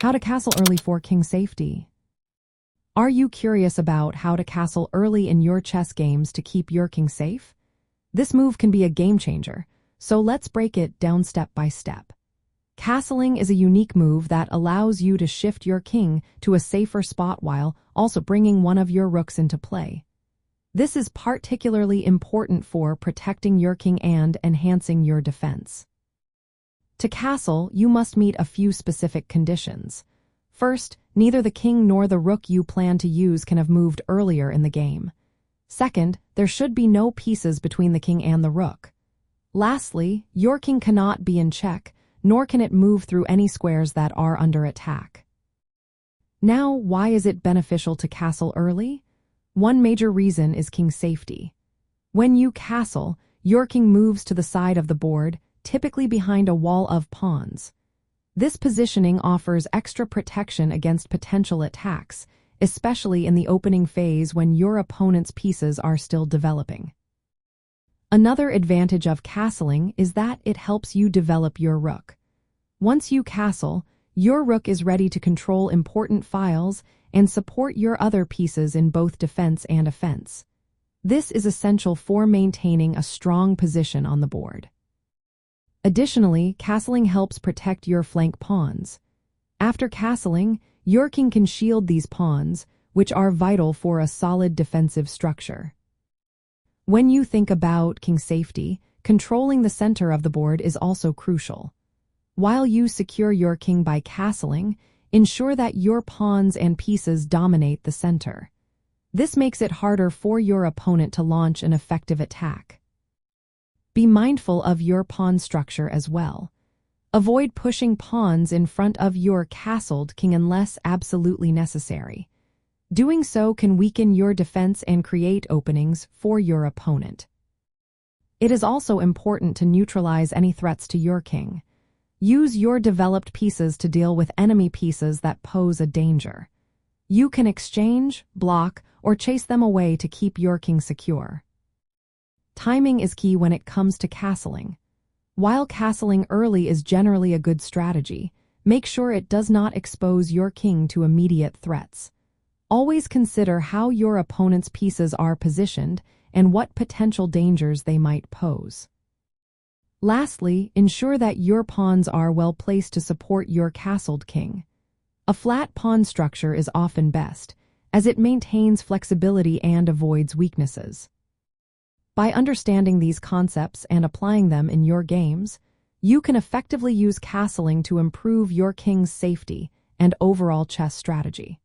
How to castle early for king safety. Are you curious about how to castle early in your chess games to keep your king safe? This move can be a game changer, so let's break it down step by step. Castling is a unique move that allows you to shift your king to a safer spot while also bringing one of your rooks into play. This is particularly important for protecting your king and enhancing your defense. To castle, you must meet a few specific conditions. First, neither the king nor the rook you plan to use can have moved earlier in the game. Second, there should be no pieces between the king and the rook. Lastly, your king cannot be in check, nor can it move through any squares that are under attack. Now, why is it beneficial to castle early? One major reason is king safety. When you castle, your king moves to the side of the board, typically behind a wall of pawns. This positioning offers extra protection against potential attacks, especially in the opening phase when your opponent's pieces are still developing. Another advantage of castling is that it helps you develop your rook. Once you castle, your rook is ready to control important files and support your other pieces in both defense and offense. This is essential for maintaining a strong position on the board. Additionally, castling helps protect your flank pawns. After castling, your king can shield these pawns, which are vital for a solid defensive structure. When you think about king safety, controlling the center of the board is also crucial. While you secure your king by castling, ensure that your pawns and pieces dominate the center. This makes it harder for your opponent to launch an effective attack. Be mindful of your pawn structure as well. Avoid pushing pawns in front of your castled king unless absolutely necessary. Doing so can weaken your defense and create openings for your opponent. It is also important to neutralize any threats to your king. Use your developed pieces to deal with enemy pieces that pose a danger. You can exchange, block, or chase them away to keep your king secure. Timing is key when it comes to castling. While castling early is generally a good strategy, make sure it does not expose your king to immediate threats. Always consider how your opponent's pieces are positioned and what potential dangers they might pose. Lastly, ensure that your pawns are well placed to support your castled king. A flat pawn structure is often best, as it maintains flexibility and avoids weaknesses. By understanding these concepts and applying them in your games, you can effectively use castling to improve your king's safety and overall chess strategy.